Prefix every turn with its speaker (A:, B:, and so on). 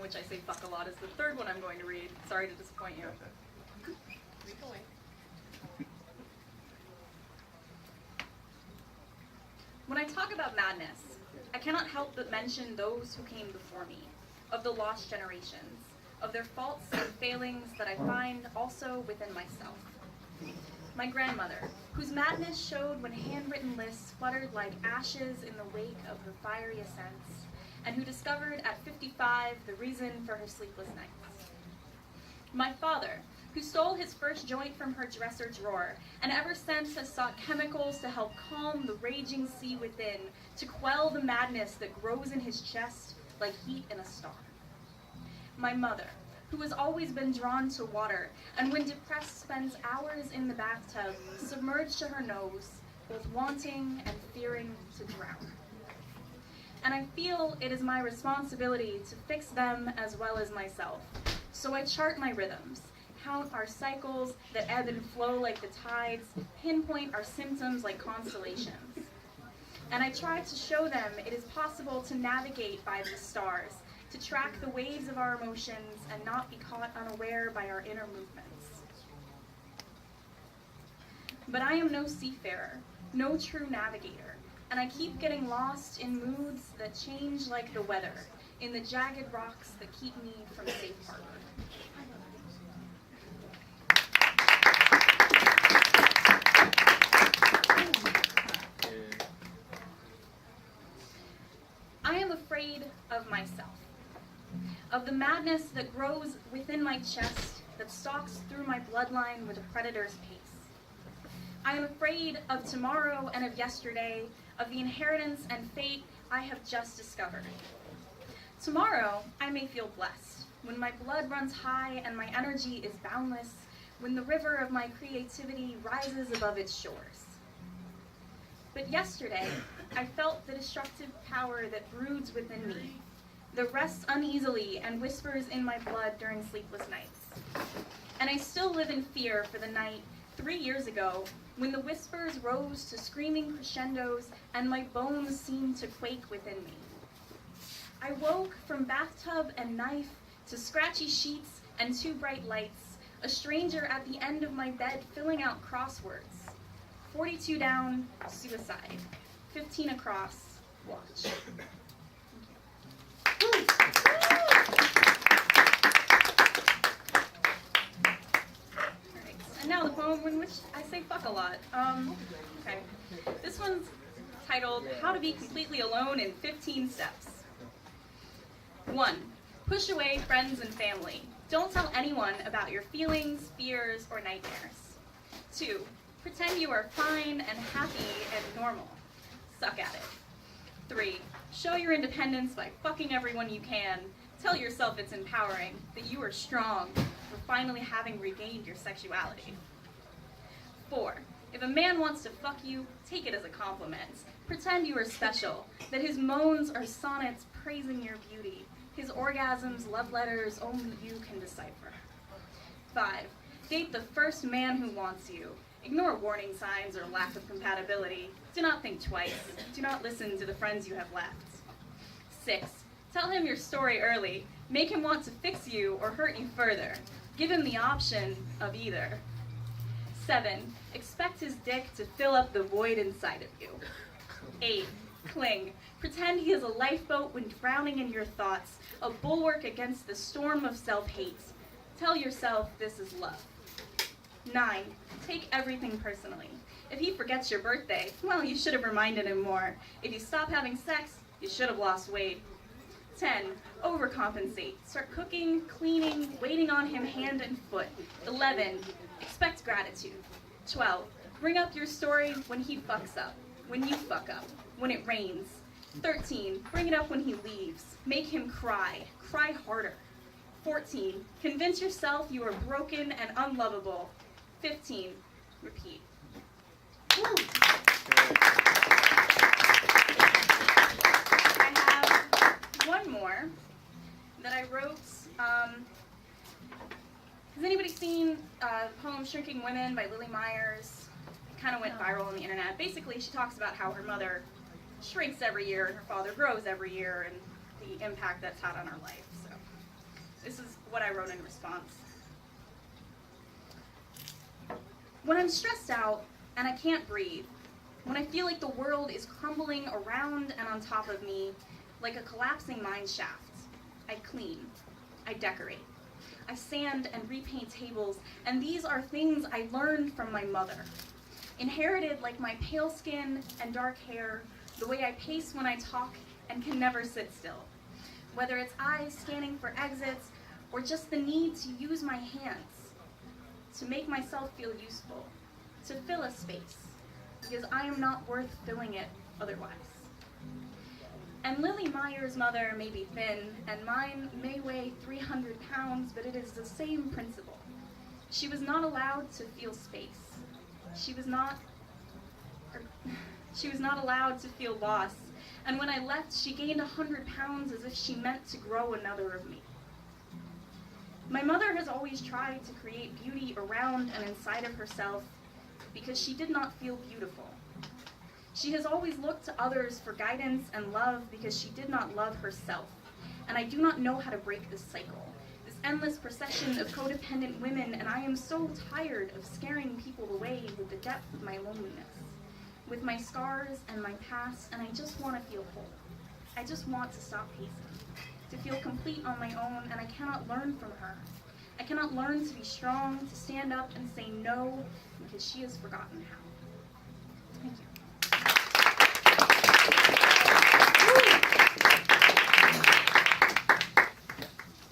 A: which I say fuck a lot, is the third one I'm going to read. Sorry to disappoint you. Read away. When I talk about madness, I cannot help but mention those who came before me, of the lost generations, of their faults and failings that I find also within myself. My grandmother, whose madness showed when handwritten lists fluttered like ashes in the wake of her fiery ascents, and who discovered at 55 the reason for her sleepless nights. My father, who stole his first joint from her dresser drawer, and ever since has sought chemicals to help calm the raging sea within, to quell the madness that grows in his chest like heat in a star. My mother, who has always been drawn to water, and when depressed spends hours in the bathtub, submerged to her nose, both wanting and fearing to drown. And I feel it is my responsibility to fix them as well as myself, so I chart my rhythms, count our cycles that ebb and flow like the tides, pinpoint our symptoms like constellations. And I try to show them it is possible to navigate by the stars, to track the waves of our emotions and not be caught unaware by our inner movements. But I am no seafarer, no true navigator, and I keep getting lost in moods that change like the weather, in the jagged rocks that keep me from safe harbor. I am afraid of myself, of the madness that grows within my chest, that stalks through my bloodline with a predator's pace. I am afraid of tomorrow and of yesterday, of the inheritance and fate I have just discovered. Tomorrow, I may feel blessed, when my blood runs high and my energy is boundless, when the river of my creativity rises above its shores. But yesterday, I felt the destructive power that broods within me, that rests uneasily and whispers in my blood during sleepless nights. And I still live in fear for the night 3 years ago, when the whispers rose to screaming crescendos and my bones seemed to quake within me. I woke from bathtub and knife to scratchy sheets and 2 bright lights, a stranger at the end of my bed filling out crosswords. 42 down, suicide. 15 across, watch. And now the poem in which I say fuck a lot. Okay. This one's titled, How to Be Completely Alone in 15 Steps. 1. Push away friends and family. Don't tell anyone about your feelings, fears, or nightmares. 2. Pretend you are fine and happy and normal. Suck at it. 3. Show your independence by fucking everyone you can. Tell yourself it's empowering, that you are strong, for finally having regained your sexuality. 4. If a man wants to fuck you, take it as a compliment. Pretend you are special, that his moans are sonnets praising your beauty, his orgasms love letters only you can decipher. 5. Date the first man who wants you. Ignore warning signs or lack of compatibility. Do not think twice. Do not listen to the friends you have left. 6. Tell him your story early. Make him want to fix you or hurt you further. Give him the option of either. 7. Expect his dick to fill up the void inside of you. 8. Cling. Pretend he is a lifeboat when drowning in your thoughts, a bulwark against the storm of self-hate. Tell yourself this is love. 9. Take everything personally. If he forgets your birthday, well, you should have reminded him more. If you stop having sex, you should have lost weight. 10. Overcompensate. Start cooking, cleaning, waiting on him hand and foot. 11. Expect gratitude. 12. Bring up your story when he fucks up, when you fuck up, when it rains. 13. Bring it up when he leaves. Make him cry. Cry harder. 14. Convince yourself you are broken and unlovable. 15. Repeat. I have one more that I wrote. Has anybody seen the poem Shrinking Women by Lily Myers? It kind of went viral on the internet. Basically, she talks about how her mother shrinks every year and her father grows every year and the impact that's had on her life. So This is what I wrote in response. When I'm stressed out and I can't breathe, when I feel like the world is crumbling around and on top of me like a collapsing mine shaft, I clean, I decorate, I sand and repaint tables, and these are things I learned from my mother. Inherited like my pale skin and dark hair, the way I pace when I talk and can never sit still. Whether it's eyes scanning for exits or just the need to use my hands to make myself feel useful, to fill a space, because I am not worth filling it otherwise. And Lily Meyer's mother may be thin, and mine may weigh 300 pounds, but it is the same principle. She was not allowed to feel space. She was not allowed to feel loss. And when I left, she gained 100 pounds as if she meant to grow another of me. My mother has always tried to create beauty around and inside of herself because she did not feel beautiful. She has always looked to others for guidance and love because she did not love herself. And I do not know how to break this cycle, this endless procession of codependent women, and I am so tired of scaring people away with the depth of my loneliness, with my scars and my past, and I just want to feel whole. I just want to stop pacing, to feel complete on my own, and I cannot learn from her. I cannot learn to be strong, to stand up and say no, because she has forgotten how. Thank you.